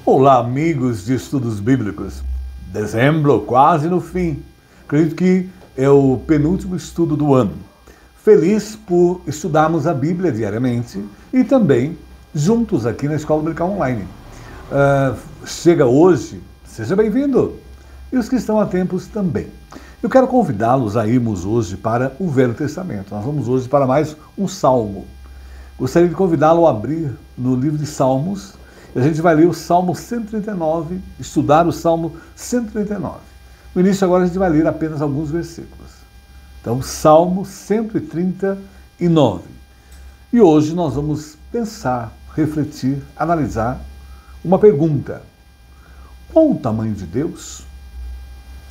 Olá, amigos de estudos bíblicos. Dezembro, quase no fim. Acredito que é o penúltimo estudo do ano. Feliz por estudarmos a Bíblia diariamente e também juntos aqui na Escola Dominical Online. Chega hoje, seja bem-vindo. E os que estão há tempos também. Eu quero convidá-los a irmos hoje para o Velho Testamento. Nós vamos hoje para mais um Salmo. Gostaria de convidá-lo a abrir no livro de Salmos. A gente vai ler o Salmo 139, estudar o Salmo 139. No início agora a gente vai ler apenas alguns versículos. Então, Salmo 139. E hoje nós vamos pensar, refletir, analisar uma pergunta. Qual o tamanho de Deus?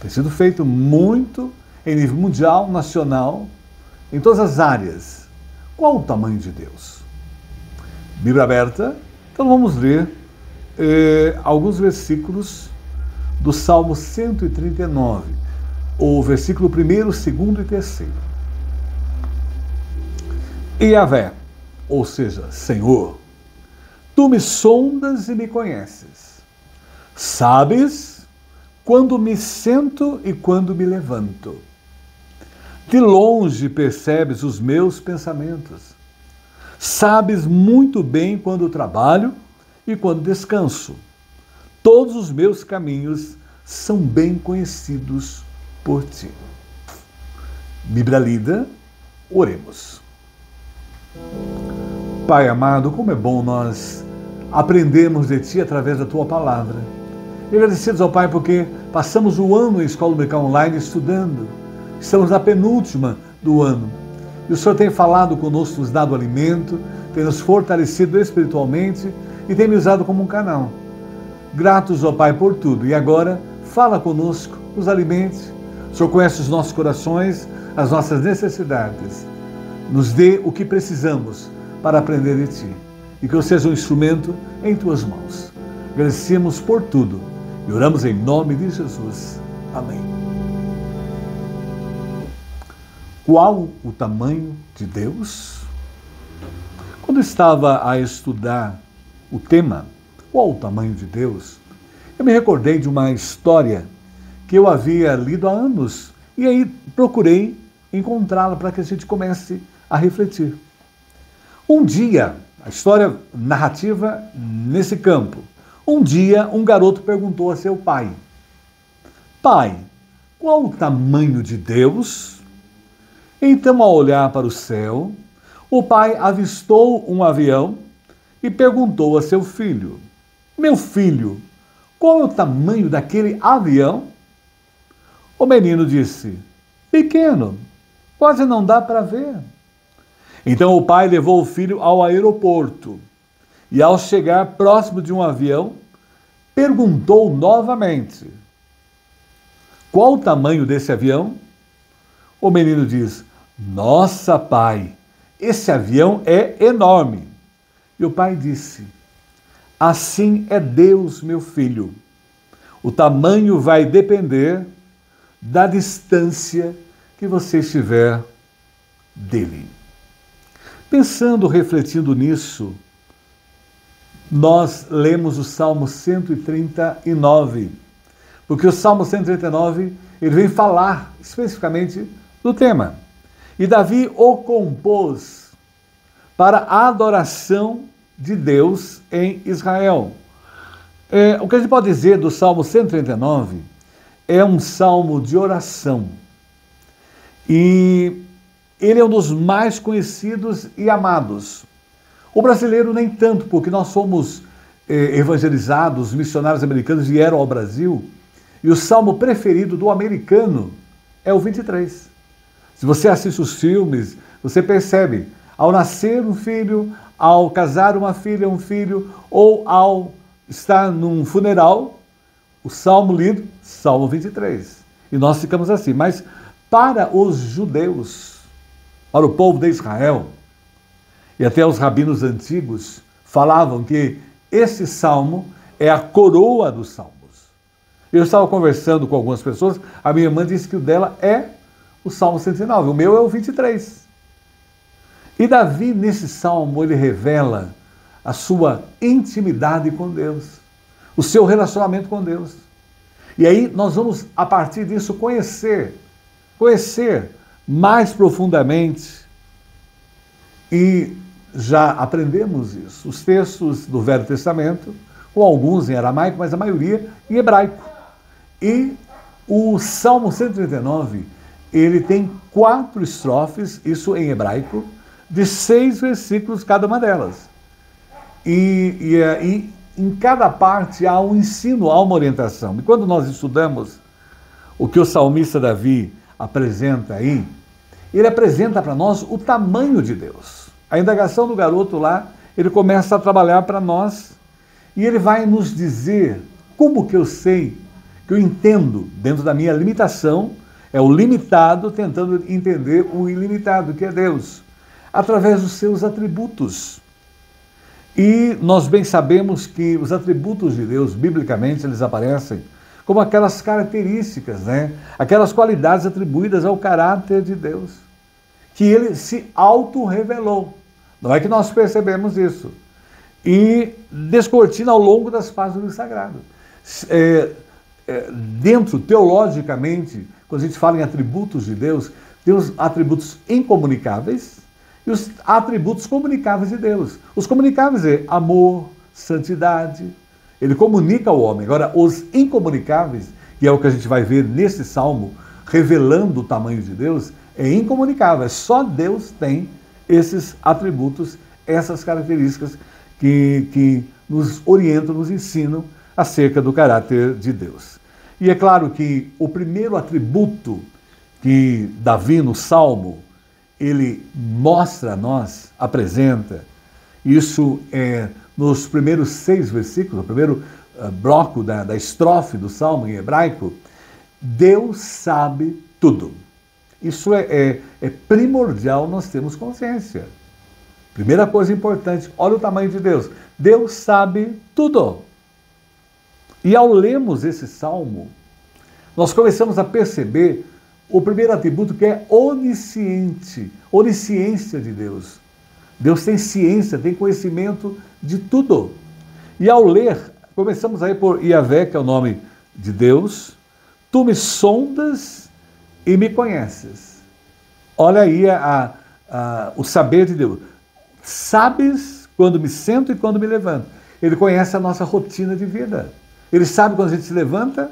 Tem sido feito muito em nível mundial, nacional, em todas as áreas. Qual o tamanho de Deus? Bíblia aberta. Então vamos ler alguns versículos do Salmo 139, o versículo 1º, 2º e 3º. Yahvé, ou seja, Senhor, Tu me sondas e me conheces. Sabes quando me sento e quando me levanto. De longe percebes os meus pensamentos. Sabes muito bem quando trabalho e quando descanso. Todos os meus caminhos são bem conhecidos por Ti. Bíblia lida, oremos. Pai amado, como é bom nós aprendermos de Ti através da Tua palavra. E agradecidos ao Pai porque passamos o ano em Escola Dominical Online estudando. Estamos na penúltima do ano. E o Senhor tem falado conosco, nos dado alimento, tem nos fortalecido espiritualmente e tem me usado como um canal. Gratos, ó Pai, por tudo. E agora, fala conosco, nos alimente. O Senhor conhece os nossos corações, as nossas necessidades. Nos dê o que precisamos para aprender de Ti. E que eu seja um instrumento em Tuas mãos. Agradecemos por tudo e oramos em nome de Jesus. Amém. Qual o tamanho de Deus? Quando eu estava a estudar o tema, qual o tamanho de Deus, eu me recordei de uma história que eu havia lido há anos e aí procurei encontrá-la para que a gente comece a refletir. Um dia, a história narrativa nesse campo, um dia um garoto perguntou a seu pai: Pai, qual o tamanho de Deus? Então, ao olhar para o céu, o pai avistou um avião e perguntou a seu filho: Meu filho, qual é o tamanho daquele avião? O menino disse: Pequeno, quase não dá para ver. Então o pai levou o filho ao aeroporto e, ao chegar próximo de um avião, perguntou novamente: Qual o tamanho desse avião? O menino diz: Nossa, pai, esse avião é enorme. E o pai disse: Assim é Deus, meu filho. O tamanho vai depender da distância que você estiver dele. Pensando, refletindo nisso, nós lemos o Salmo 139, porque o Salmo 139 ele vem falar especificamente do tema. E Davi o compôs para a adoração de Deus em Israel. O que a gente pode dizer do Salmo 139 é um salmo de oração. E ele é um dos mais conhecidos e amados. O brasileiro nem tanto, porque nós fomos evangelizados, missionários americanos vieram ao Brasil, e o salmo preferido do americano é o 23. Se você assiste os filmes, você percebe, ao nascer um filho, ao casar uma filha, um filho, ou ao estar num funeral, o salmo lido, Salmo 23. E nós ficamos assim. Mas para os judeus, para o povo de Israel, e até os rabinos antigos falavam que esse salmo é a coroa dos salmos. Eu estava conversando com algumas pessoas, a minha irmã disse que o dela é o Salmo 109, o meu é o 23. E Davi, nesse salmo, ele revela a sua intimidade com Deus. o seu relacionamento com Deus. E aí nós vamos, a partir disso, conhecer mais profundamente, e já aprendemos isso, os textos do Velho Testamento, com alguns em aramaico, mas a maioria em hebraico. E o Salmo 139, ele tem 4 estrofes, isso em hebraico, de 6 versículos cada uma delas. E em cada parte há um ensino, há uma orientação. E quando nós estudamos o que o salmista Davi apresenta aí, ele apresenta para nós o tamanho de Deus. A indagação do garoto lá, ele começa a trabalhar para nós e ele vai nos dizer como que eu sei, que eu entendo dentro da minha limitação, é o limitado tentando entender o ilimitado, que é Deus, através dos seus atributos. E nós bem sabemos que os atributos de Deus, biblicamente, eles aparecem como aquelas características, né? Aquelas qualidades atribuídas ao caráter de Deus, que ele se auto-revelou. Não é que nós percebemos isso. E descortina ao longo das páginas do Sagrado. Dentro, teologicamente, quando a gente fala em atributos de Deus, tem os atributos incomunicáveis e os atributos comunicáveis de Deus. Os comunicáveis é amor, santidade, ele comunica ao homem. Agora, os incomunicáveis, que é o que a gente vai ver nesse salmo, revelando o tamanho de Deus, é incomunicável. Só Deus tem esses atributos, essas características que nos orientam, nos ensinam acerca do caráter de Deus. E é claro que o primeiro atributo que Davi, no Salmo, ele mostra a nós, apresenta, isso é nos primeiros 6 versículos, o primeiro bloco da estrofe do Salmo em hebraico, Deus sabe tudo. Isso é primordial nós termos consciência. Primeira coisa importante, olha o tamanho de Deus. Deus sabe tudo. E ao lermos esse salmo, nós começamos a perceber o primeiro atributo, que é onisciente, onisciência de Deus. Deus tem ciência, tem conhecimento de tudo. E ao ler, começamos aí por Yahvé, que é o nome de Deus. Tu me sondas e me conheces. Olha aí o saber de Deus. Sabes quando me sento e quando me levanto. Ele conhece a nossa rotina de vida. Ele sabe quando a gente se levanta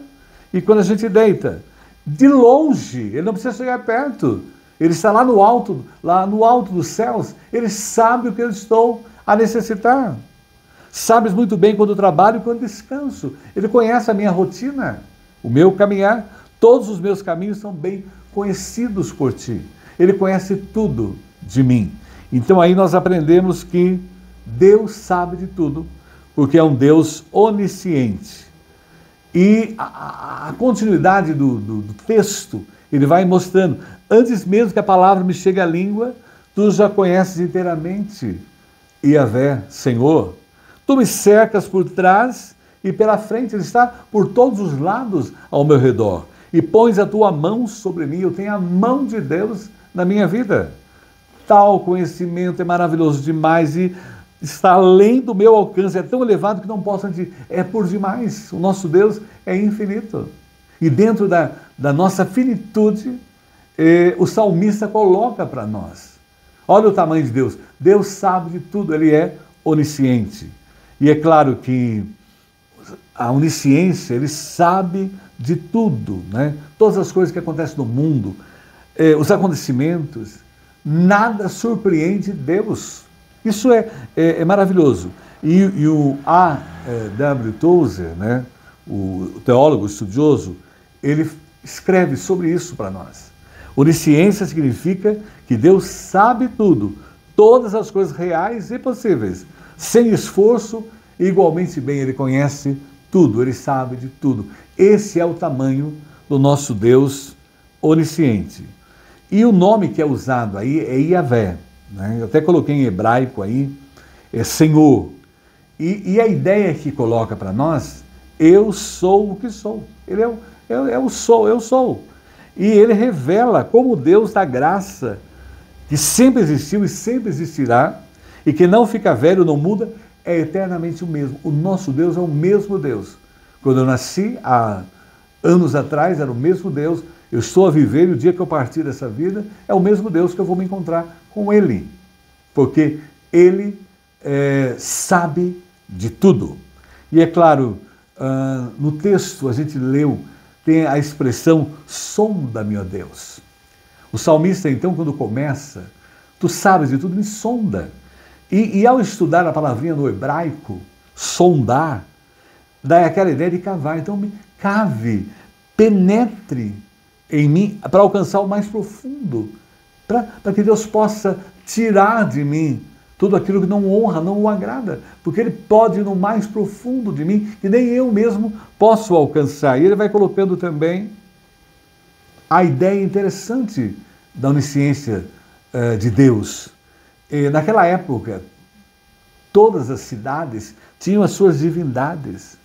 e quando a gente deita. De longe, ele não precisa chegar perto. Ele está lá no alto dos céus. Ele sabe o que eu estou a necessitar. Sabes muito bem quando trabalho e quando descanso. Ele conhece a minha rotina, o meu caminhar. Todos os meus caminhos são bem conhecidos por ti. Ele conhece tudo de mim. Então aí nós aprendemos que Deus sabe de tudo, porque é um Deus onisciente. E a continuidade do texto, ele vai mostrando, antes mesmo que a palavra me chegue à língua, tu já conheces inteiramente, Yahvé, Senhor. Tu me cercas por trás e pela frente, ele está por todos os lados ao meu redor. E pões a tua mão sobre mim, eu tenho a mão de Deus na minha vida. Tal conhecimento é maravilhoso demais e está além do meu alcance, é tão elevado que não posso dizer, é por demais. O nosso Deus é infinito. E dentro da nossa finitude, o salmista coloca para nós. Olha o tamanho de Deus. Deus sabe de tudo, ele é onisciente. E é claro que a onisciência, ele sabe de tudo, né? Todas as coisas que acontecem no mundo, os acontecimentos, nada surpreende Deus. Isso é maravilhoso. E o A.W. Tozer, né, o teólogo estudioso, ele escreve sobre isso para nós. Onisciência significa que Deus sabe tudo, todas as coisas reais e possíveis, sem esforço, igualmente bem ele conhece tudo, ele sabe de tudo. Esse é o tamanho do nosso Deus onisciente. E o nome que é usado aí é Yahvé, né? Eu até coloquei em hebraico aí, é Senhor. E a ideia que coloca para nós, eu sou o que sou. Ele eu sou. E ele revela como Deus da graça, que sempre existiu e sempre existirá, e que não fica velho, não muda, é eternamente o mesmo. O nosso Deus é o mesmo Deus. Quando eu nasci, há anos atrás, era o mesmo Deus. Eu estou a viver e o dia que eu partir dessa vida, é o mesmo Deus que eu vou me encontrar com Ele. Porque Ele sabe de tudo. E é claro, no texto a gente leu, tem a expressão, sonda-me, ó Deus. O salmista, então, quando começa, tu sabes de tudo, me sonda. E ao estudar a palavrinha no hebraico, sondar, dá aquela ideia de cavar. Então, me cave, penetre em mim para alcançar o mais profundo, para que Deus possa tirar de mim tudo aquilo que não honra, não o agrada, porque Ele pode ir no mais profundo de mim, que nem eu mesmo posso alcançar. E Ele vai colocando também a ideia interessante da onisciência de Deus. E naquela época, todas as cidades tinham as suas divindades.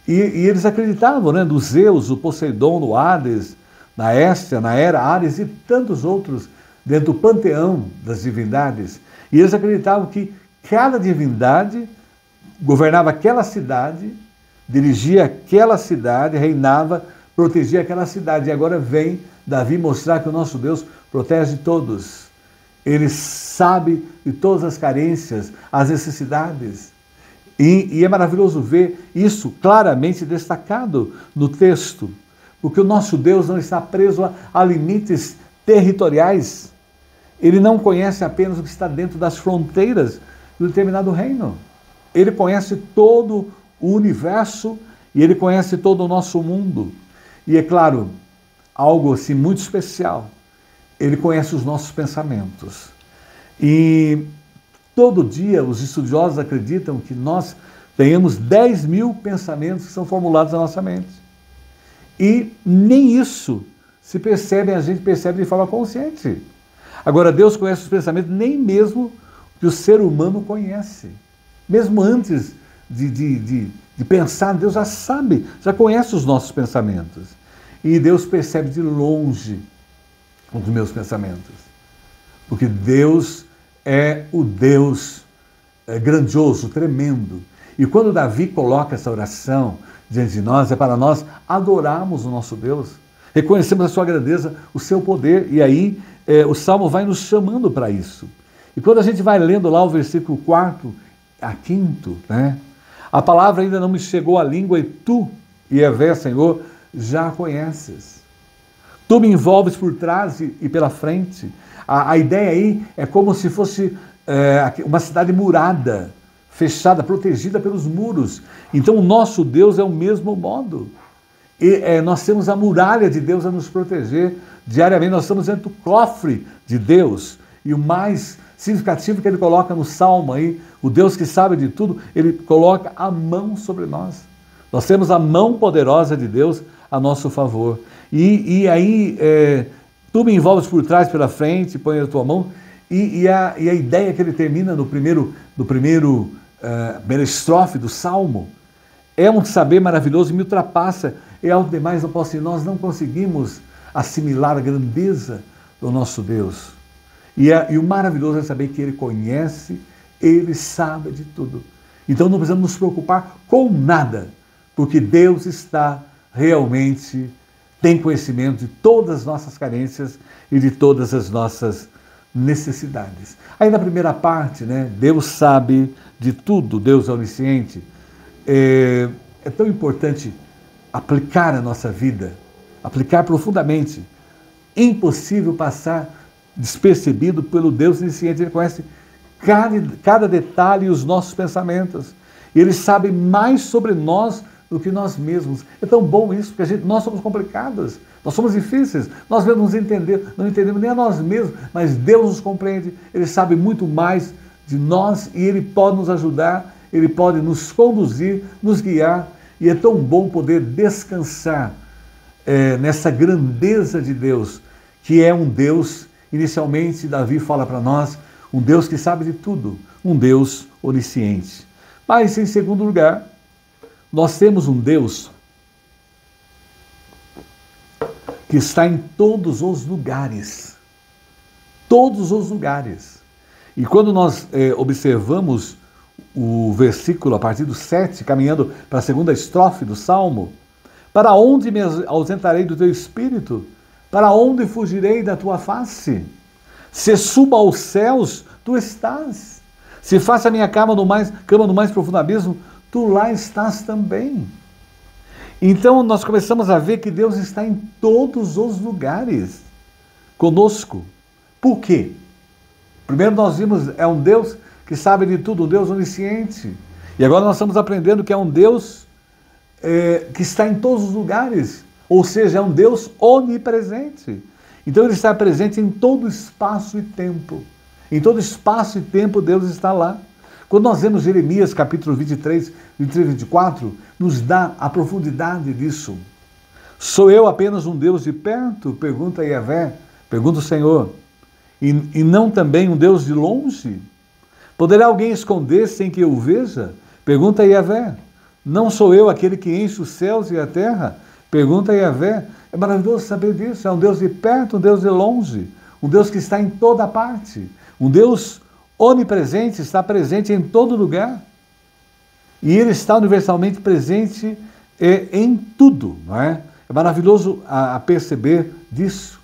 E eles acreditavam, né, do Zeus, do Poseidon, do Hades, na Héstia, na Hera, Ares e tantos outros dentro do panteão das divindades. E eles acreditavam que cada divindade governava aquela cidade, dirigia aquela cidade, reinava, protegia aquela cidade. E agora vem Davi mostrar que o nosso Deus protege todos. Ele sabe de todas as carências, as necessidades. E é maravilhoso ver isso claramente destacado no texto, porque o nosso Deus não está preso a limites territoriais. Ele não conhece apenas o que está dentro das fronteiras de um determinado reino. Ele conhece todo o universo e Ele conhece todo o nosso mundo. E é claro, algo assim muito especial, Ele conhece os nossos pensamentos. E todo dia os estudiosos acreditam que nós tenhamos 10.000 pensamentos que são formulados na nossa mente. E nem isso se percebe, a gente percebe de forma consciente. Agora, Deus conhece os pensamentos nem mesmo que o ser humano conhece. Mesmo antes de pensar, Deus já sabe, já conhece os nossos pensamentos. E Deus percebe de longe os meus pensamentos. Porque Deus é o Deus grandioso, tremendo. E quando Davi coloca essa oração diante de nós, é para nós adorarmos o nosso Deus, reconhecemos a sua grandeza, o seu poder, e aí o Salmo vai nos chamando para isso. E quando a gente vai lendo lá o versículo 4 a 5, né, a palavra ainda não me chegou à língua e tu, Yahvé, Senhor, já a conheces. Tu me envolves por trás e pela frente. A ideia aí é como se fosse uma cidade murada, fechada, protegida pelos muros. Então o nosso Deus é o mesmo modo. E nós temos a muralha de Deus a nos proteger diariamente. Nós estamos dentro do cofre de Deus. E o mais significativo que ele coloca no Salmo aí, o Deus que sabe de tudo, ele coloca a mão sobre nós. Nós temos a mão poderosa de Deus a nosso favor. E aí, tu me envolves por trás, pela frente, põe a tua mão. E a ideia que ele termina no primeira estrofe do Salmo é um saber maravilhoso e me ultrapassa. É algo demais, nós não conseguimos assimilar a grandeza do nosso Deus. E o maravilhoso é saber que Ele conhece, Ele sabe de tudo. Então não precisamos nos preocupar com nada, porque Deus está realmente, tem conhecimento de todas as nossas carências e de todas as nossas necessidades. Aí na primeira parte, né, Deus sabe de tudo, Deus é onisciente. É tão importante aplicar a nossa vida, aplicar profundamente. Impossível passar despercebido pelo Deus onisciente. Ele conhece cada detalhe e os nossos pensamentos. E Ele sabe mais sobre nós do que nós mesmos. É tão bom isso, porque nós somos complicados, nós somos difíceis, nós mesmos não entendemos nem a nós mesmos, mas Deus nos compreende, Ele sabe muito mais de nós e Ele pode nos ajudar, Ele pode nos conduzir, nos guiar, e é tão bom poder descansar nessa grandeza de Deus, que é um Deus, inicialmente Davi fala para nós, um Deus que sabe de tudo, um Deus onisciente. Mas, em segundo lugar, nós temos um Deus que está em todos os lugares. Todos os lugares. E quando nós observamos o versículo a partir do 7, caminhando para a segunda estrofe do Salmo. Para onde me ausentarei do teu espírito? Para onde fugirei da tua face? Se suba aos céus, tu estás. Se faça a minha cama no mais profundo abismo, tu lá estás também. Então nós começamos a ver que Deus está em todos os lugares conosco. Por quê? Primeiro nós vimos, é um Deus que sabe de tudo, um Deus onisciente. E agora nós estamos aprendendo que é um Deus que está em todos os lugares, ou seja, é um Deus onipresente. Então ele está presente em todo espaço e tempo. Em todo espaço e tempo Deus está lá. Quando nós vemos Jeremias capítulo 23 e 24, nos dá a profundidade disso. Sou eu apenas um Deus de perto? Pergunta Yahvé, pergunta o Senhor. E não também um Deus de longe? Poderá alguém esconder sem que eu o veja? Pergunta Yahvé. Não sou eu aquele que enche os céus e a terra? Pergunta Yahvé. É maravilhoso saber disso. É um Deus de perto, um Deus de longe. Um Deus que está em toda parte. Um Deus onipresente, está presente em todo lugar. E Ele está universalmente presente em tudo. Não é? É maravilhoso a perceber disso.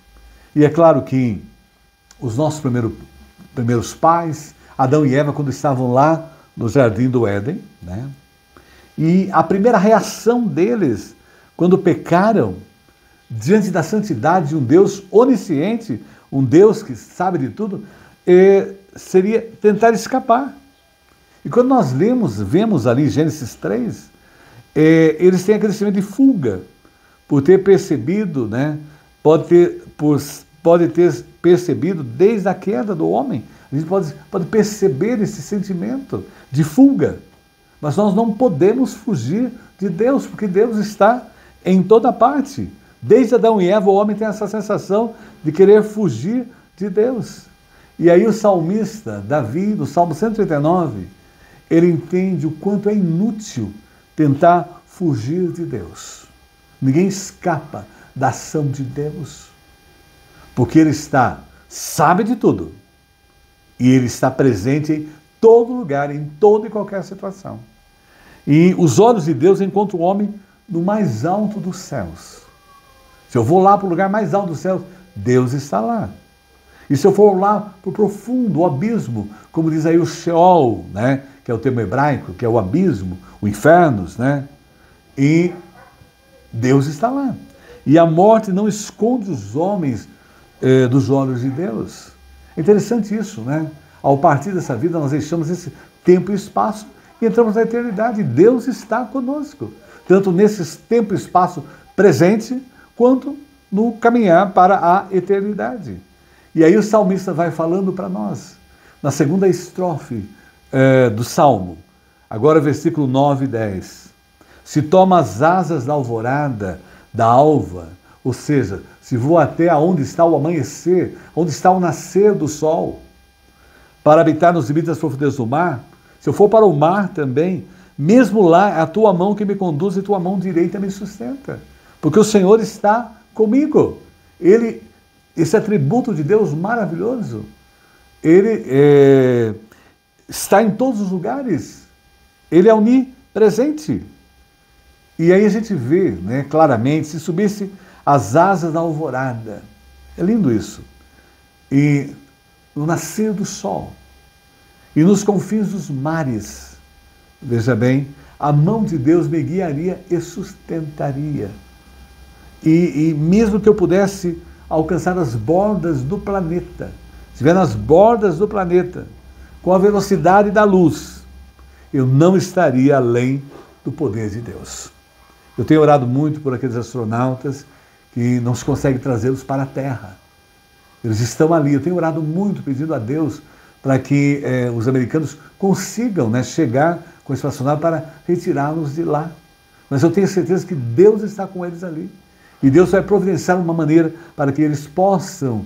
E é claro que os nossos primeiros pais, Adão e Eva, quando estavam lá no jardim do Éden, né? E a primeira reação deles, quando pecaram, diante da santidade de um Deus onisciente, um Deus que sabe de tudo, seria tentar escapar. E quando nós vemos ali Gênesis 3, eles têm aquele sentimento de fuga, por ter percebido, né? Pode ter percebido desde a queda do homem. A gente pode perceber esse sentimento de fuga. Mas nós não podemos fugir de Deus, porque Deus está em toda parte. Desde Adão e Eva, o homem tem essa sensação de querer fugir de Deus. E aí o salmista, Davi, no Salmo 139, ele entende o quanto é inútil tentar fugir de Deus. Ninguém escapa da ação de Deus, porque Ele sabe de tudo, e Ele está presente em todo lugar, em toda e qualquer situação. E os olhos de Deus encontram o homem no mais alto dos céus. Se eu vou lá para o lugar mais alto dos céus, Deus está lá. E se eu for lá para o profundo, o abismo, como diz aí o Sheol, né, que é o termo hebraico, que é o abismo, o infernos, né, e Deus está lá. E a morte não esconde os homens dos olhos de Deus. É interessante isso, né? Ao partir dessa vida, nós deixamos esse tempo e espaço e entramos na eternidade. Deus está conosco, tanto nesse tempo e espaço presente, quanto no caminhar para a eternidade. E aí o salmista vai falando para nós, na segunda estrofe do Salmo, agora versículo 9 e 10. Se toma as asas da alvorada, da alva, ou seja, se vou até onde está o amanhecer, onde está o nascer do sol, para habitar nos limites das profundezas do mar, se eu for para o mar também, mesmo lá é a tua mão que me conduz e tua mão direita me sustenta, porque o Senhor está comigo. Esse atributo de Deus maravilhoso, Ele está em todos os lugares, Ele é onipresente. E aí a gente vê, né, claramente, se subisse as asas da alvorada, é lindo isso, e no nascer do sol, e nos confins dos mares, veja bem, a mão de Deus me guiaria e sustentaria. E mesmo que eu pudesse alcançar as bordas do planeta, se estiver nas bordas do planeta, com a velocidade da luz, eu não estaria além do poder de Deus. Eu tenho orado muito por aqueles astronautas que não se consegue trazê-los para a Terra. Eles estão ali. Eu tenho orado muito pedindo a Deus para que os americanos consigam, né, chegar com a espaçonave para retirá-los de lá. Mas eu tenho certeza que Deus está com eles ali. E Deus vai providenciar uma maneira para que eles possam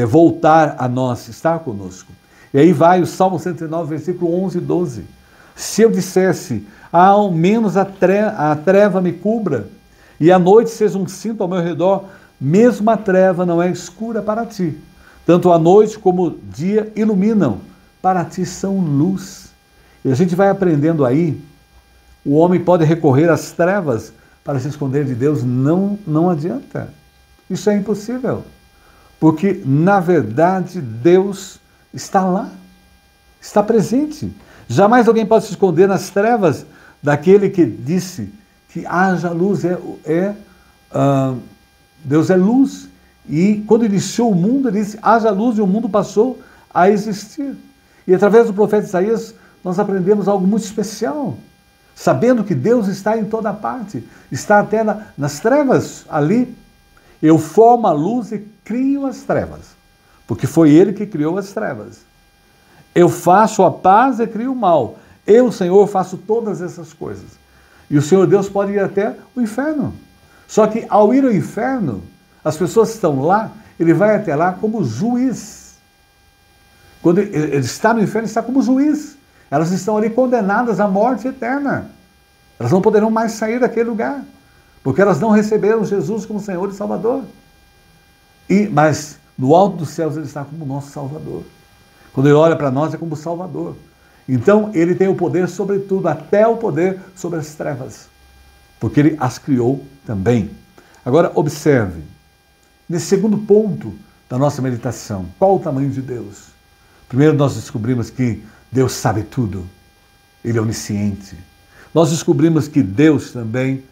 voltar a nós, estar conosco. E aí vai o Salmo 109, versículo 11 e 12. Se eu dissesse, ao menos a treva me cubra, e a noite seja um cinto ao meu redor, mesmo a treva não é escura para ti. Tanto a noite como o dia iluminam, para ti são luz. E a gente vai aprendendo aí, o homem pode recorrer às trevas para se esconder de Deus, não adianta. Isso é impossível. Porque, na verdade, Deus está lá, está presente. Jamais alguém pode se esconder nas trevas daquele que disse que haja luz, Deus é luz. E quando iniciou o mundo, ele disse, haja luz, e o mundo passou a existir. E através do profeta Isaías, nós aprendemos algo muito especial, sabendo que Deus está em toda parte, está até nas trevas ali. Eu formo a luz e crio as trevas, porque foi Ele que criou as trevas. Eu faço a paz e crio o mal. Eu, Senhor, faço todas essas coisas. E o Senhor Deus pode ir até o inferno. Só que ao ir ao inferno, as pessoas que estão lá, Ele vai até lá como juiz. Quando Ele está no inferno, Ele está como juiz. Elas estão ali condenadas à morte eterna. Elas não poderão mais sair daquele lugar, porque elas não receberam Jesus como Senhor e Salvador. Mas no alto dos céus Ele está como nosso Salvador. Quando Ele olha para nós, é como Salvador. Então Ele tem o poder sobre tudo, até o poder sobre as trevas, porque Ele as criou também. Agora observe, nesse segundo ponto da nossa meditação, qual o tamanho de Deus? Primeiro nós descobrimos que Deus sabe tudo, Ele é onisciente. Nós descobrimos que Deus também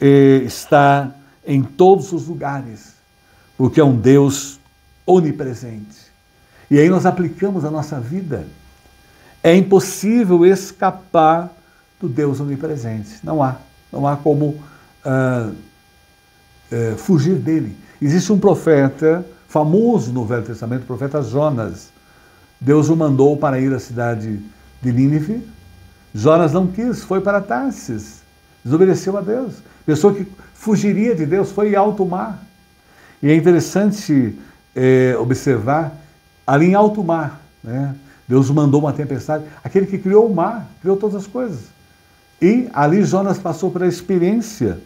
está em todos os lugares, porque é um Deus onipresente. E aí nós aplicamos a nossa vida. É impossível escapar do Deus onipresente. Não há como fugir dele. Existe um profeta famoso no Velho Testamento, o profeta Jonas. Deus o mandou para ir à cidade de Nínive. Jonas não quis, foi para Tarsis, desobedeceu a Deus. Pensou que fugiria de Deus, foi em alto mar. E é interessante observar, ali em alto mar, né, Deus mandou uma tempestade, aquele que criou o mar, criou todas as coisas. E ali Jonas passou pela experiência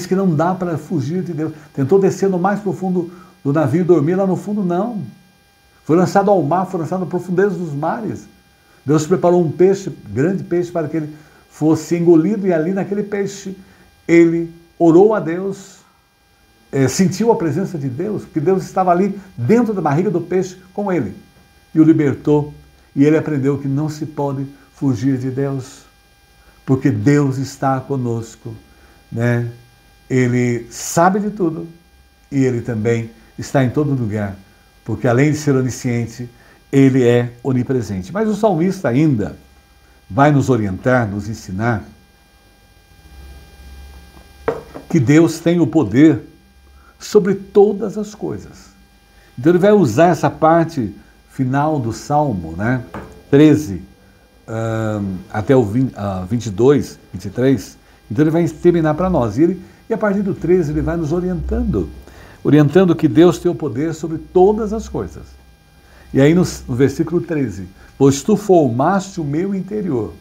que não dá para fugir de Deus. Tentou descer no mais profundo do navio e dormir lá no fundo, não. Foi lançado ao mar, foi lançado nas profundezas dos mares. Deus preparou um peixe, grande peixe, para que ele fosse engolido, e ali naquele peixe ele orou a Deus, sentiu a presença de Deus, porque Deus estava ali dentro da barriga do peixe com ele, e o libertou, e ele aprendeu que não se pode fugir de Deus, porque Deus está conosco, né? Ele sabe de tudo, e Ele também está em todo lugar, porque além de ser onisciente, Ele é onipresente. Mas o salmista ainda vai nos orientar, nos ensinar que Deus tem o poder sobre todas as coisas. Então ele vai usar essa parte final do Salmo, né, 13 até o 22, 23. Então ele vai terminar para nós. E a partir do 13 ele vai nos orientando que Deus tem o poder sobre todas as coisas. E aí no versículo 13, pois tu formaste o meu interior,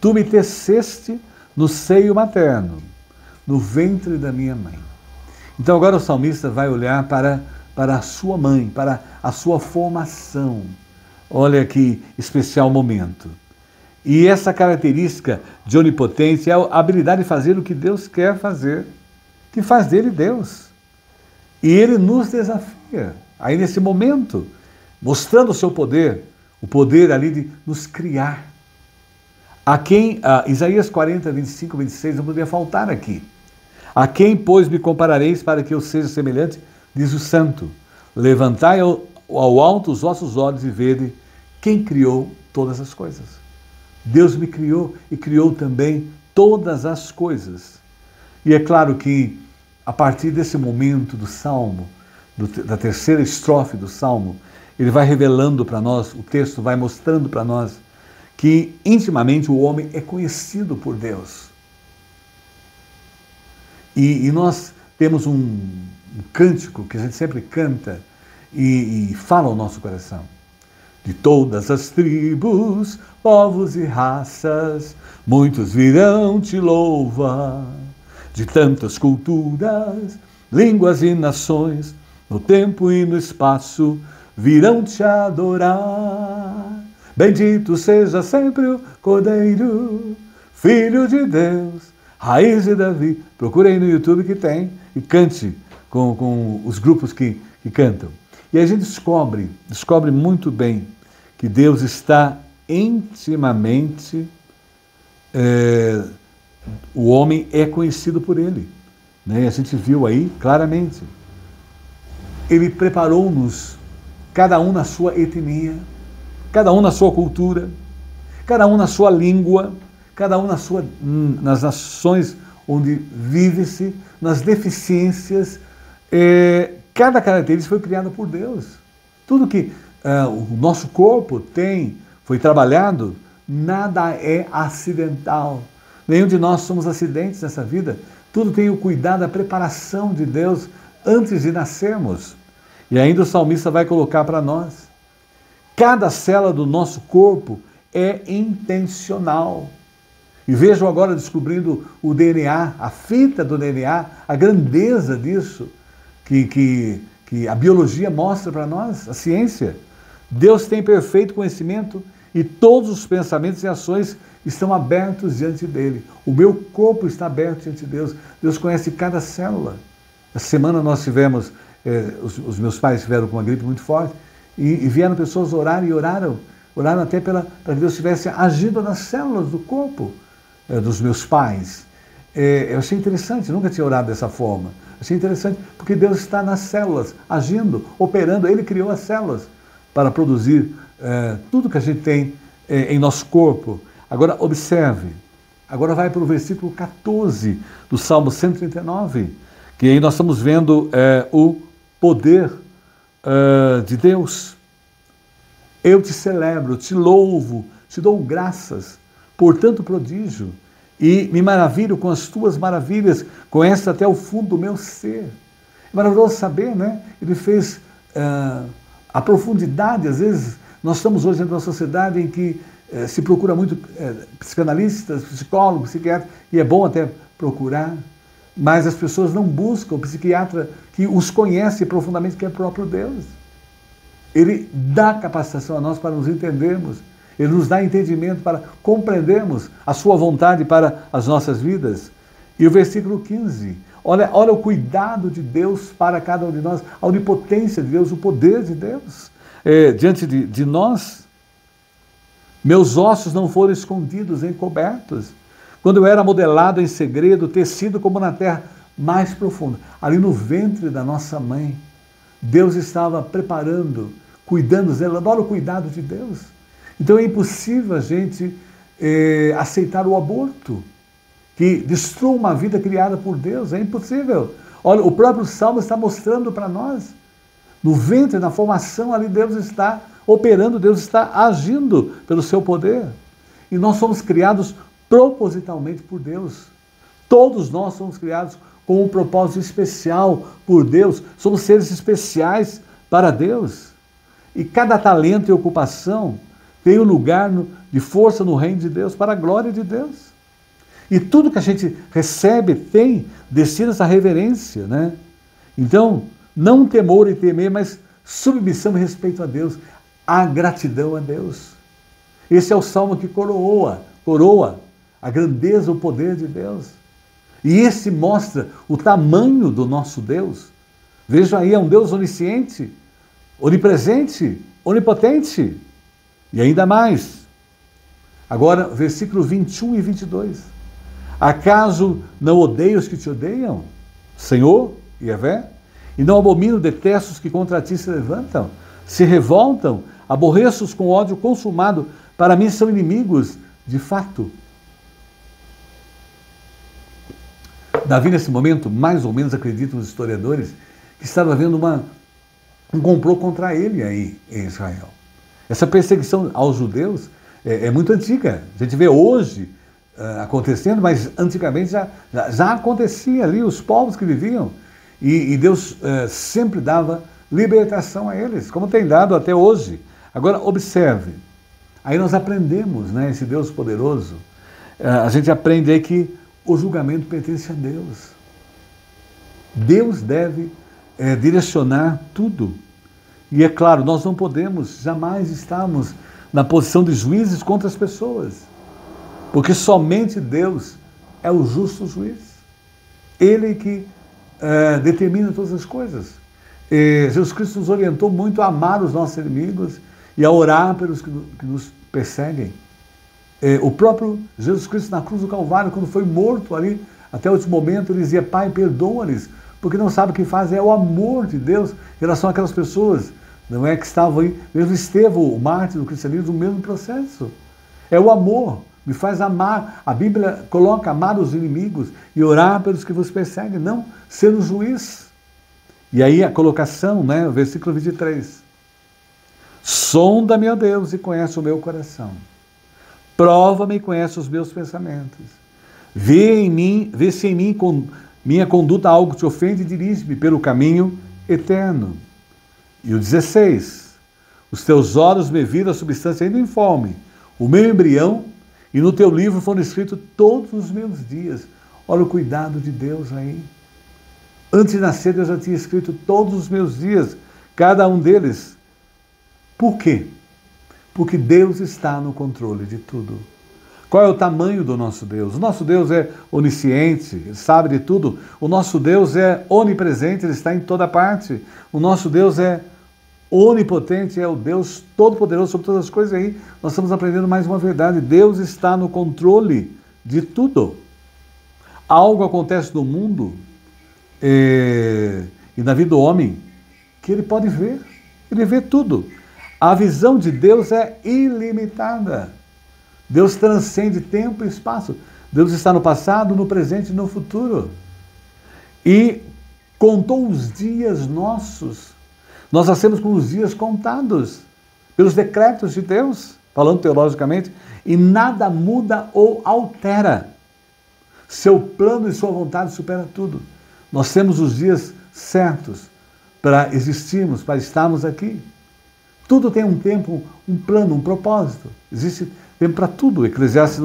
tu me teceste no seio materno, no ventre da minha mãe. Então agora o salmista vai olhar para a sua mãe, para a sua formação. Olha que especial momento. E essa característica de onipotência é a habilidade de fazer o que Deus quer fazer, que faz dele Deus. E ele nos desafia, aí nesse momento, mostrando o seu poder, o poder ali de nos criar. Isaías 40, 25, 26 não poderia faltar aqui. A quem, pois, me comparareis para que eu seja semelhante? Diz o santo. Levantai ao alto os vossos olhos e vede quem criou todas as coisas. Deus me criou e criou também todas as coisas. E é claro que, a partir desse momento do Salmo, da terceira estrofe do Salmo, ele vai revelando para nós, o texto vai mostrando para nós, que intimamente o homem é conhecido por Deus. E nós temos um cântico que a gente sempre canta e fala ao nosso coração. De todas as tribos, povos e raças, muitos virão te louvar. De tantas culturas, línguas e nações, no tempo e no espaço, virão te adorar. Bendito seja sempre o Cordeiro, Filho de Deus, raiz de Davi. Procure aí no YouTube que tem e cante com os grupos que cantam. E a gente descobre muito bem que Deus está intimamente, o homem é conhecido por ele, né? A gente viu aí claramente. Ele preparou-nos, cada um na sua etnia, cada um na sua cultura, cada um na sua língua, cada um nas nações onde vive-se, nas deficiências. Cada característica foi criada por Deus. Tudo que o nosso corpo foi trabalhado, nada é acidental. Nenhum de nós somos acidentes nessa vida. Tudo tem o cuidado, a preparação de Deus antes de nascermos. E ainda o salmista vai colocar para nós: cada célula do nosso corpo é intencional. E vejam agora descobrindo o DNA, a fita do DNA, a grandeza disso que a biologia mostra para nós, a ciência. Deus tem perfeito conhecimento e todos os pensamentos e ações estão abertos diante dele. O meu corpo está aberto diante de Deus. Deus conhece cada célula. Essa semana nós tivemos, os meus pais estiveram com uma gripe muito forte e vieram pessoas orar e oraram até para que Deus estivesse agindo nas células do corpo dos meus pais. Eu achei interessante, nunca tinha orado dessa forma. Achei interessante porque Deus está nas células, agindo, operando. Ele criou as células para produzir tudo que a gente tem em nosso corpo. Agora observe, agora vai para o versículo 14 do Salmo 139, que aí nós estamos vendo o poder de Deus. Eu te celebro, te louvo, te dou graças por tanto prodígio, e me maravilho com as tuas maravilhas, conheço até o fundo do meu ser. É maravilhoso saber, né? Ele fez a profundidade. Às vezes nós estamos hoje dentro de uma sociedade em que se procura muito psicanalistas, psicólogos, psiquiatras, e é bom até procurar, mas as pessoas não buscam o psiquiatra que os conhece profundamente, que é o próprio Deus. Ele dá capacitação a nós para nos entendermos. Ele nos dá entendimento para compreendermos a sua vontade para as nossas vidas. E o versículo 15, olha o cuidado de Deus para cada um de nós, a onipotência de Deus, o poder de Deus diante de nós. Meus ossos não foram escondidos, encobertos. Quando eu era modelado em segredo, tecido como na terra mais profunda, ali no ventre da nossa mãe, Deus estava preparando, cuidando, zelando. Olha o cuidado de Deus. Então é impossível a gente aceitar o aborto, que destrua uma vida criada por Deus. É impossível. Olha, o próprio Salmo está mostrando para nós. No ventre, na formação, ali Deus está operando, Deus está agindo pelo seu poder. E nós somos criados propositalmente por Deus. Todos nós somos criados com um propósito especial por Deus. Somos seres especiais para Deus. E cada talento e ocupação tem um lugar de força no reino de Deus, para a glória de Deus. E tudo que a gente recebe destina essa reverência, né? Então, não temor e temer, mas submissão e respeito a Deus, a gratidão a Deus. Esse é o salmo que coroa a grandeza, o poder de Deus. E esse mostra o tamanho do nosso Deus. Veja aí, é um Deus onisciente, onipresente, onipotente. E ainda mais. Agora, versículo 21 e 22. Acaso não odeio os que te odeiam, Senhor, Yahvé? E não abomino, detesto os que contra ti se levantam? Se revoltam, aborreço-os com ódio consumado, para mim são inimigos, de fato. Davi, nesse momento, mais ou menos acreditam os historiadores, que estava havendo um complô contra ele aí em Israel. Essa perseguição aos judeus é muito antiga. A gente vê hoje acontecendo, mas antigamente já acontecia ali, os povos que viviam. E Deus sempre dava libertação a eles, como tem dado até hoje. Agora, observe. Aí nós aprendemos, né, esse Deus poderoso. A gente aprende aí que o julgamento pertence a Deus. Deus deve direcionar tudo. E é claro, nós não podemos jamais estarmos na posição de juízes contra as pessoas. Porque somente Deus é o justo juiz. Ele que determina todas as coisas. Jesus Cristo nos orientou muito a amar os nossos inimigos e a orar pelos que nos perseguem. O próprio Jesus Cristo na cruz do Calvário, quando foi morto ali, até o último momento, ele dizia: Pai, perdoa-lhes, porque não sabe o que fazem. É o amor de Deus em relação àquelas pessoas, não é, que estavam aí. Mesmo Estevão, o mártir do cristianismo, o mesmo processo. É o amor, me faz amar. A Bíblia coloca amar os inimigos e orar pelos que vos perseguem, não ser o juiz. E aí a colocação, né, o versículo 23. Sonda-me, ó Deus, e conhece o meu coração. Prova-me e conhece os meus pensamentos. Vê se em mim com minha conduta algo te ofende e dirige-me pelo caminho eterno. E o 16. Os teus olhos me viram a substância ainda informe, o meu embrião, e no teu livro foram escritos todos os meus dias. Olha o cuidado de Deus aí. Antes de nascer, Deus já tinha escrito todos os meus dias, cada um deles. Por quê? Porque Deus está no controle de tudo. Qual é o tamanho do nosso Deus? O nosso Deus é onisciente, ele sabe de tudo. O nosso Deus é onipresente, ele está em toda parte. O nosso Deus é onipotente, é o Deus todo-poderoso sobre todas as coisas. E aí nós estamos aprendendo mais uma verdade. Deus está no controle de tudo. Algo acontece no mundo e na vida do homem que ele pode ver. Ele vê tudo. A visão de Deus é ilimitada. Deus transcende tempo e espaço. Deus está no passado, no presente e no futuro. E contou os dias nossos. Nós nascemos com os dias contados pelos decretos de Deus, falando teologicamente, e nada muda ou altera. Seu plano e sua vontade supera tudo. Nós temos os dias certos para existirmos, para estarmos aqui. Tudo tem um tempo, um plano, um propósito. Existe tempo para tudo. O Eclesiastes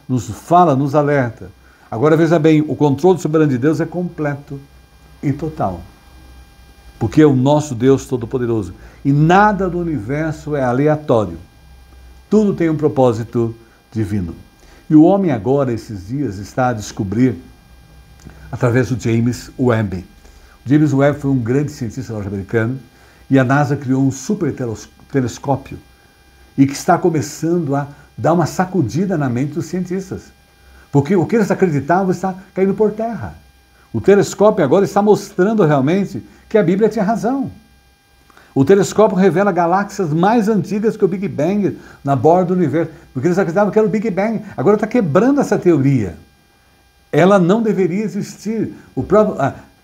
nos fala, nos alerta. Agora veja bem, o controle soberano de Deus é completo e total. Porque é o nosso Deus Todo-Poderoso. E nada do universo é aleatório. Tudo tem um propósito divino. E o homem agora, esses dias, está a descobrir, através do James Webb. O James Webb foi um grande cientista norte-americano, e a NASA criou um super telescópio e que está começando a dar uma sacudida na mente dos cientistas. Porque o que eles acreditavam está caindo por terra. O telescópio agora está mostrando realmente que a Bíblia tinha razão. O telescópio revela galáxias mais antigas que o Big Bang na borda do universo. Porque eles acreditavam que era o Big Bang. Agora está quebrando essa teoria. Ela não deveria existir.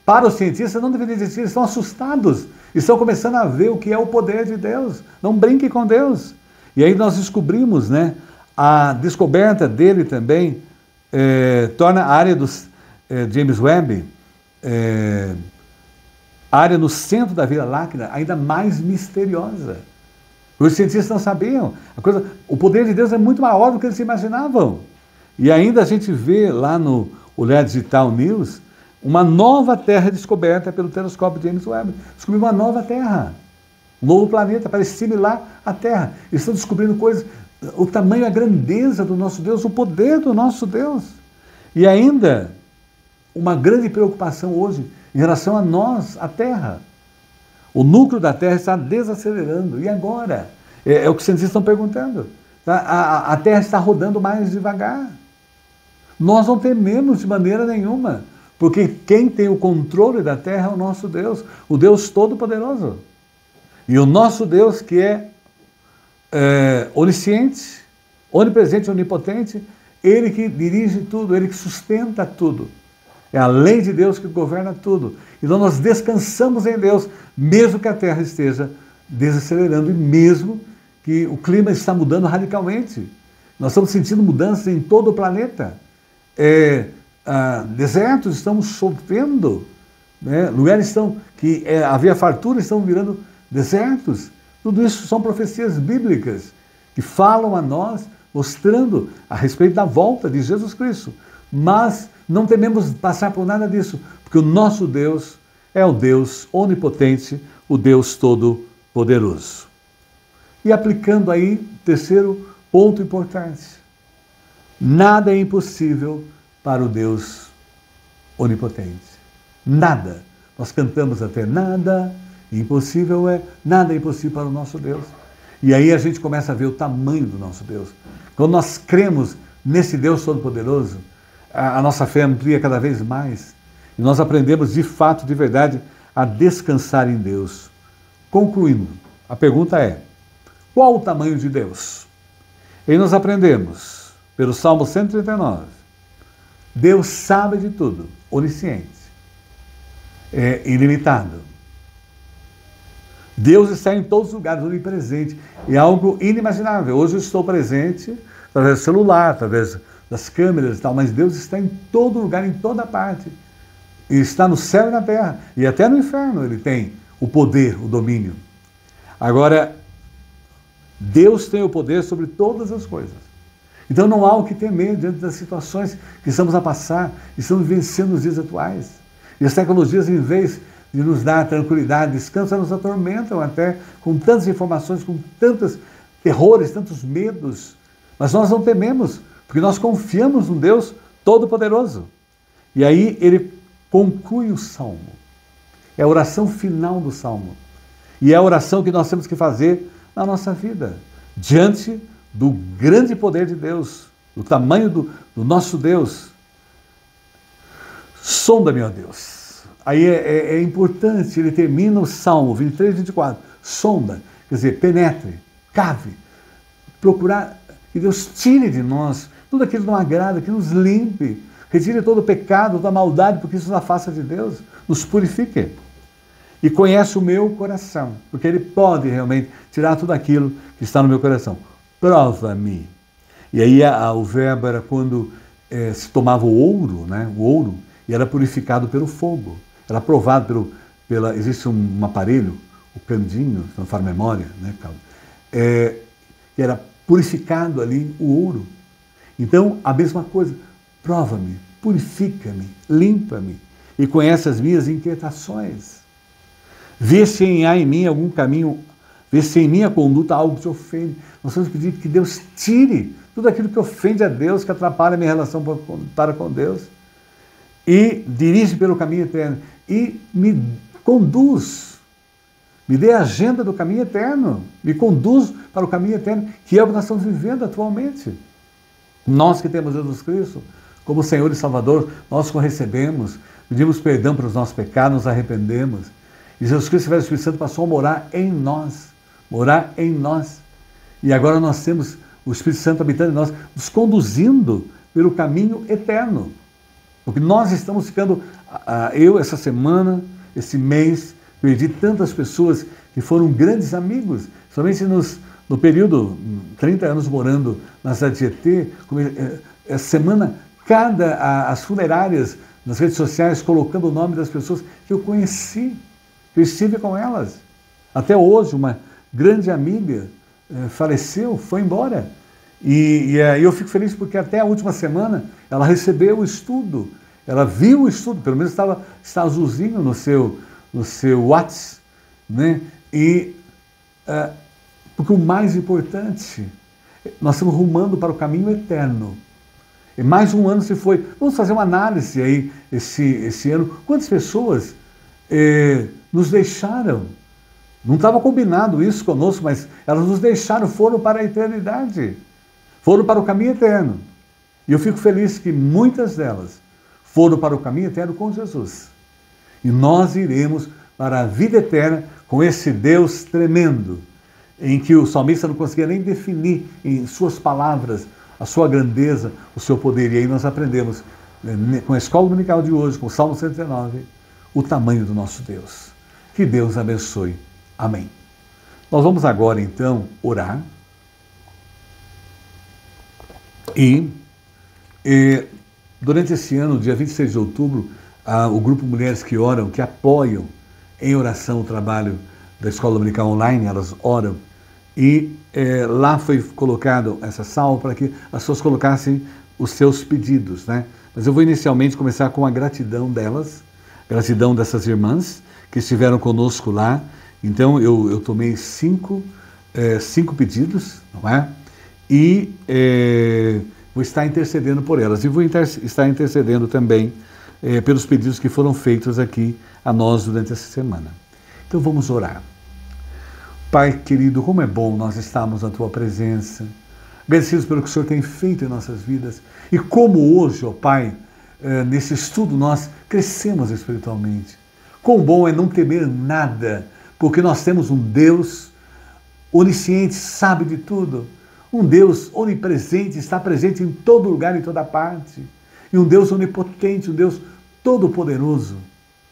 Para os cientistas não deveria existir. Eles estão assustados. Estão começando a ver o que é o poder de Deus. Não brinque com Deus. E aí nós descobrimos, né, a descoberta dele também torna a área dos James Webb, a área no centro da Via Láctea, ainda mais misteriosa. Os cientistas não sabiam. O poder de Deus é muito maior do que eles imaginavam. E ainda a gente vê lá no Olhar Digital News uma nova terra descoberta pelo telescópio James Webb. Descobriu uma nova terra, um novo planeta para assimilar a Terra. Eles estão descobrindo coisas, o tamanho, a grandeza do nosso Deus, o poder do nosso Deus. E ainda uma grande preocupação hoje em relação a nós, a Terra. O núcleo da Terra está desacelerando. E agora? É o que os cientistas estão perguntando. A Terra está rodando mais devagar. Nós não tememos de maneira nenhuma, porque quem tem o controle da Terra é o nosso Deus, o Deus Todo-Poderoso. E o nosso Deus que é onisciente, onipresente, onipotente, Ele que dirige tudo, Ele que sustenta tudo. É a lei de Deus que governa tudo. Então nós descansamos em Deus, mesmo que a Terra esteja desacelerando e mesmo que o clima está mudando radicalmente. Nós estamos sentindo mudanças em todo o planeta. Desertos estão chovendo, né? Lugares que havia fartura estão virando desertos. Tudo isso são profecias bíblicas que falam a nós, mostrando a respeito da volta de Jesus Cristo. Mas não tememos passar por nada disso, porque o nosso Deus é o Deus onipotente, o Deus todo-poderoso. E aplicando aí, terceiro ponto importante. Nada é impossível para o Deus onipotente. Nada. Nós cantamos até nada é impossível para o nosso Deus. E aí a gente começa a ver o tamanho do nosso Deus. Quando nós cremos nesse Deus Todo-Poderoso, a nossa fé amplia cada vez mais. E nós aprendemos de fato, de verdade, a descansar em Deus. Concluindo, a pergunta é: qual o tamanho de Deus? E nós aprendemos, pelo Salmo 139, Deus sabe de tudo, onisciente, é ilimitado. Deus está em todos os lugares, onipresente, é algo inimaginável. Hoje eu estou presente através do celular, através das câmeras e tal, mas Deus está em todo lugar, em toda parte. E está no céu e na terra, e até no inferno ele tem o poder, o domínio. Agora, Deus tem o poder sobre todas as coisas. Então não há o que temer diante das situações que estamos a passar, estamos vivenciando nos dias atuais. E as tecnologias, em vez de nos dar tranquilidade, descanso, nos atormentam até com tantas informações, com tantos terrores, tantos medos. Mas nós não tememos, porque nós confiamos num Deus Todo-Poderoso. E aí ele conclui o Salmo. É a oração final do Salmo. E é a oração que nós temos que fazer na nossa vida, diante do grande poder de Deus, do tamanho do nosso Deus. Sonda-me, ó Deus. Aí é importante, ele termina o Salmo 23, 24. Sonda, quer dizer, penetre, cave, procurar que Deus tire de nós tudo aquilo que não agrada, que nos limpe, retire todo o pecado, toda a maldade, porque isso nos afasta de Deus, nos purifique. E conhece o meu coração, porque ele pode realmente tirar tudo aquilo que está no meu coração. Prova-me. E aí o verbo era quando se tomava o ouro, né? O ouro, e era purificado pelo fogo. Era provado existe um aparelho, o candinho, se não for memória, né, Carlos? Que era purificado ali o ouro. Então, a mesma coisa, prova-me, purifica-me, limpa-me e conhece as minhas inquietações. Vê se há em mim algum caminho, vê se em minha conduta há algo que te ofende. Nós temos que pedir que Deus tire tudo aquilo que ofende a Deus, que atrapalha a minha relação para com Deus. E dirige pelo caminho eterno. E me conduz, me dê a agenda do caminho eterno, me conduz para o caminho eterno, que é o que nós estamos vivendo atualmente. Nós que temos Jesus Cristo como Senhor e Salvador, nós o recebemos, pedimos perdão pelos nossos pecados, nos arrependemos. E Jesus Cristo, o Espírito Santo, passou a morar em nós. Morar em nós. E agora nós temos o Espírito Santo habitando em nós, nos conduzindo pelo caminho eterno. Porque nós estamos ficando, eu essa semana, esse mês, perdi tantas pessoas que foram grandes amigos, somente no período, 30 anos morando na cidade de Tietê, essa semana, as funerárias nas redes sociais colocando o nome das pessoas que eu conheci, que eu estive com elas. Até hoje, uma grande amiga faleceu, foi embora. E eu fico feliz porque até a última semana ela recebeu o estudo, ela viu o estudo, pelo menos estava azulzinho no seu WhatsApp, né? Porque o mais importante, nós estamos rumando para o caminho eterno. E mais um ano se foi. Vamos fazer uma análise aí esse ano. Quantas pessoas nos deixaram? Não estava combinado isso conosco, mas elas nos deixaram, foram para a eternidade. Foram para o caminho eterno. E eu fico feliz que muitas delas foram para o caminho eterno com Jesus. E nós iremos para a vida eterna com esse Deus tremendo, em que o salmista não conseguia nem definir em suas palavras a sua grandeza, o seu poder. E aí nós aprendemos, com a escola dominical de hoje, com o Salmo 119, o tamanho do nosso Deus. Que Deus abençoe. Amém. Nós vamos agora, então, orar. E durante esse ano, dia 26 de outubro, o grupo Mulheres que Oram, que apoiam em oração o trabalho da Escola Dominical Online, elas oram, e lá foi colocado essa salva para que as pessoas colocassem os seus pedidos, né? Mas eu vou inicialmente começar com a gratidão delas, gratidão dessas irmãs que estiveram conosco lá. Então eu tomei 5 5 pedidos, não é? E vou estar intercedendo por elas. E vou estar intercedendo também pelos pedidos que foram feitos aqui a nós durante essa semana. Então vamos orar. Pai querido, como é bom nós estarmos na Tua presença, agradecidos pelo que o Senhor tem feito em nossas vidas. E como hoje, ó Pai, nesse estudo nós crescemos espiritualmente. Quão bom é não temer nada, porque nós temos um Deus onisciente, sabe de tudo. Um Deus onipresente, está presente em todo lugar, em toda parte. E um Deus onipotente, um Deus todo-poderoso,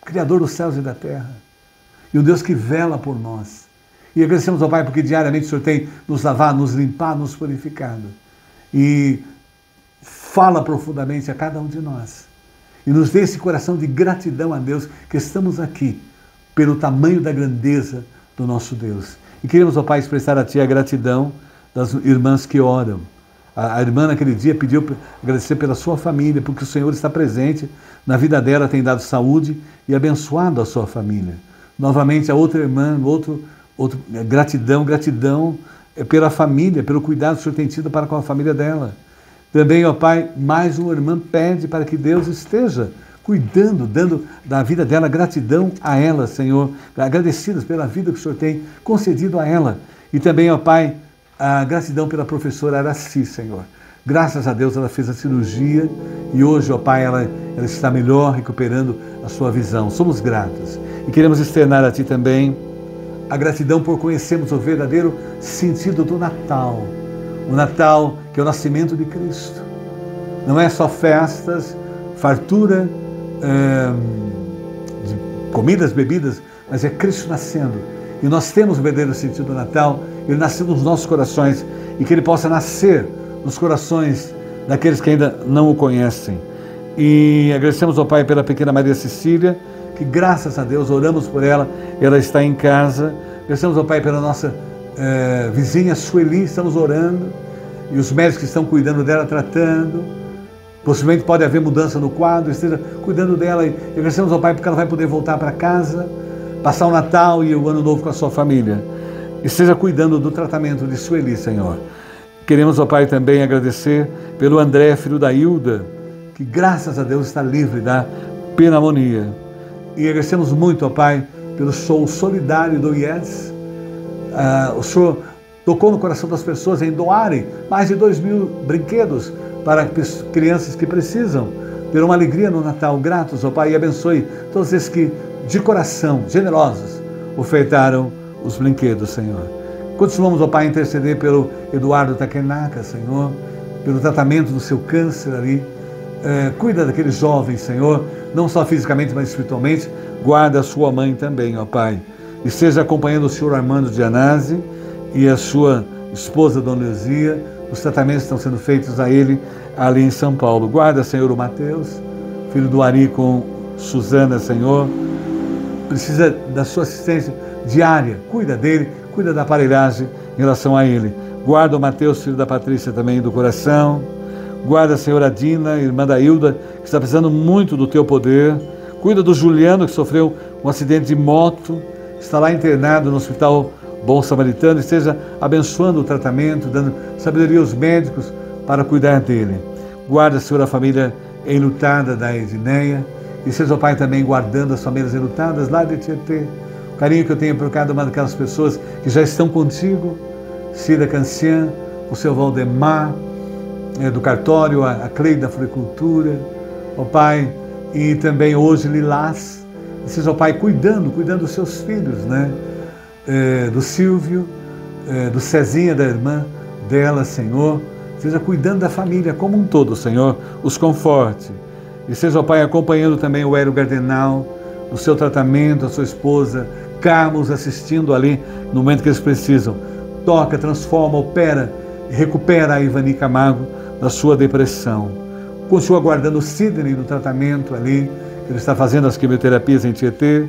Criador dos céus e da terra. E um Deus que vela por nós. E agradecemos ao Pai porque diariamente o Senhor tem nos lavado, nos limpado, nos purificado. E fala profundamente a cada um de nós. E nos dê esse coração de gratidão a Deus que estamos aqui pelo tamanho da grandeza do nosso Deus. E queremos, ó Pai, expressar a Ti a gratidão das irmãs que oram. A irmã naquele dia pediu para agradecer pela sua família, porque o Senhor está presente na vida dela, tem dado saúde e abençoado a sua família. Novamente a outra irmã, gratidão pela família, pelo cuidado que o Senhor tem tido para com a família dela. Também, ó Pai, mais uma irmã pede para que Deus esteja cuidando, dando da vida dela, gratidão a ela, Senhor, agradecidas pela vida que o Senhor tem concedido a ela. E também, ó Pai, a gratidão pela professora Araci, Senhor. Graças a Deus ela fez a cirurgia e hoje, ó Pai, ela está melhor, recuperando a sua visão. Somos gratos. E queremos externar a Ti também a gratidão por conhecermos o verdadeiro sentido do Natal. O Natal que é o nascimento de Cristo. Não é só festas, fartura, de comidas, bebidas, mas é Cristo nascendo. E nós temos o verdadeiro sentido do Natal. Ele nasceu nos nossos corações e que Ele possa nascer nos corações daqueles que ainda não o conhecem. E agradecemos ao Pai pela pequena Maria Cecília, que graças a Deus oramos por ela, ela está em casa. Agradecemos ao Pai pela nossa vizinha Sueli, estamos orando, e os médicos que estão cuidando dela, tratando. Possivelmente pode haver mudança no quadro, esteja cuidando dela. E agradecemos ao Pai porque ela vai poder voltar para casa, passar o Natal e o Ano Novo com a sua família. Esteja cuidando do tratamento de Sueli, Senhor. Queremos, ó Pai, também agradecer pelo André, filho da Hilda, que graças a Deus está livre da pneumonia. E agradecemos muito, ó Pai, pelo show solidário do IES. O Senhor tocou no coração das pessoas em doarem mais de 2.000 brinquedos para crianças que precisam ter uma alegria no Natal. Gratos, ó Pai, e abençoe todos esses que, de coração, generosos, ofertaram os brinquedos, Senhor. Continuamos, ó Pai, a interceder pelo Eduardo Takenaka, Senhor, pelo tratamento do seu câncer ali. Cuida daquele jovem, Senhor, não só fisicamente, mas espiritualmente. Guarda a sua mãe também, ó Pai. Esteja acompanhando o senhor Armando Gianazzi e a sua esposa, Dona Luzia. Os tratamentos estão sendo feitos a ele ali em São Paulo. Guarda, Senhor, o Mateus, filho do Ari com Suzana, Senhor. Precisa da sua assistência diária. Cuida dele, cuida da aparelhagem em relação a ele. Guarda o Mateus, filho da Patrícia também do coração. Guarda a senhora Dina, irmã da Hilda, que está precisando muito do teu poder. Cuida do Juliano, que sofreu um acidente de moto, está lá internado no Hospital Bom Samaritano. Esteja abençoando o tratamento, dando sabedoria aos médicos para cuidar dele. Guarda, Senhor, a família enlutada da Edneia. E seja o Pai também guardando as famílias enlutadas lá de Tietê. O carinho que eu tenho por cada uma daquelas pessoas que já estão contigo. Cida Cancian, o seu Valdemar, do cartório, a Cleide da floricultura, ó Pai, e também hoje Lilás. E seja o Pai cuidando dos seus filhos, né? Do Silvio, do Cezinha, da irmã dela, Senhor. Seja cuidando da família como um todo, Senhor, os conforte. E seja o Pai acompanhando também o Hélio Gardenal, no seu tratamento, a sua esposa, Carlos assistindo ali no momento que eles precisam. Toca, transforma, opera e recupera a Ivani Camargo da sua depressão. Continua aguardando o Sidney no tratamento ali, que ele está fazendo as quimioterapias em Tietê.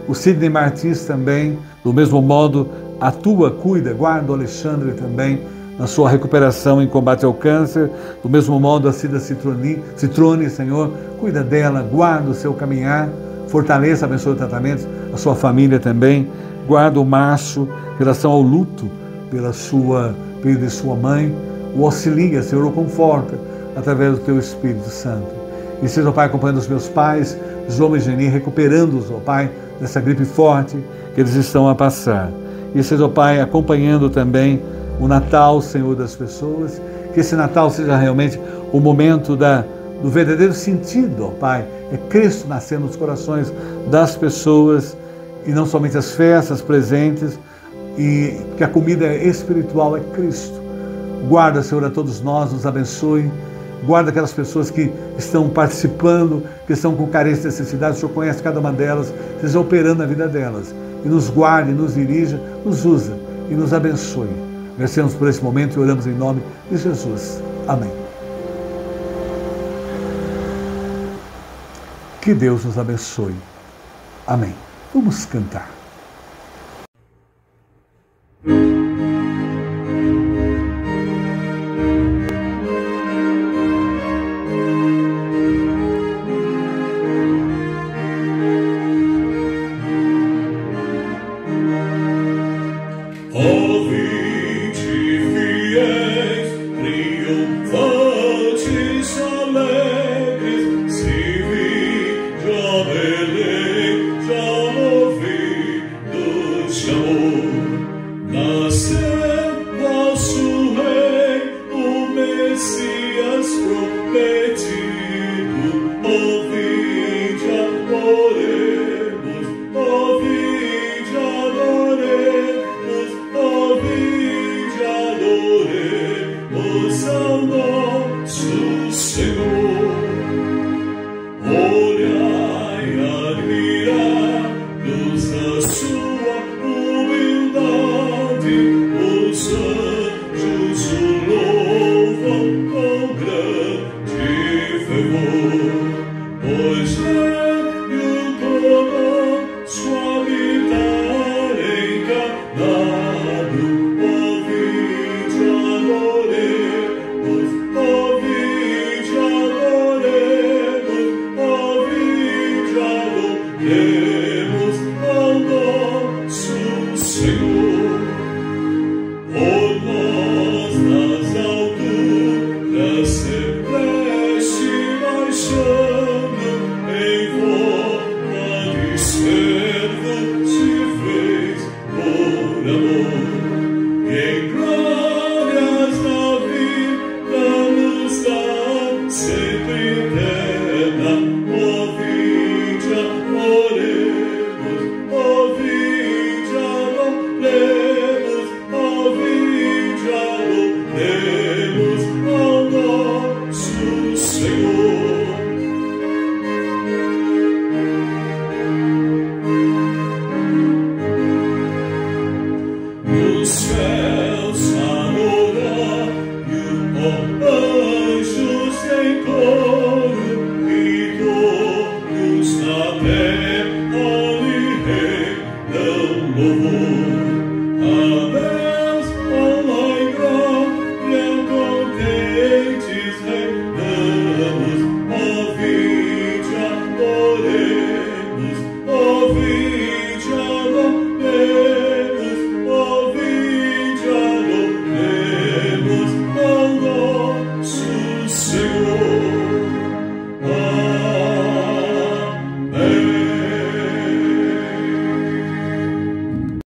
O Sidney Martins também, do mesmo modo, atua, cuida, guarda o Alexandre também na sua recuperação em combate ao câncer. Do mesmo modo, a Cida Citrone, Senhor, cuida dela, guarda o seu caminhar, fortaleça, abençoe o tratamento, a sua família também. Guarda o Márcio em relação ao luto pela vida de sua mãe, o auxilia, Senhor, o conforta, através do Teu Espírito Santo. E seja, ó Pai, acompanhando os meus pais, João e Geni, recuperando-os, ó Pai, dessa gripe forte que eles estão a passar. E seja, ó Pai, acompanhando também o Natal, Senhor, das pessoas, que esse Natal seja realmente o momento do verdadeiro sentido, ó Pai, é Cristo nascer nos corações das pessoas, e não somente as festas presentes, e que a comida espiritual é Cristo. Guarda, Senhor, a todos nós, nos abençoe. Guarda aquelas pessoas que estão participando, que estão com carência e necessidade. O Senhor conhece cada uma delas, seja operando na vida delas. E nos guarde, nos dirija, nos usa e nos abençoe. Agradecemos por esse momento e oramos em nome de Jesus. Amém. Que Deus nos abençoe. Amém. Vamos cantar. Sempre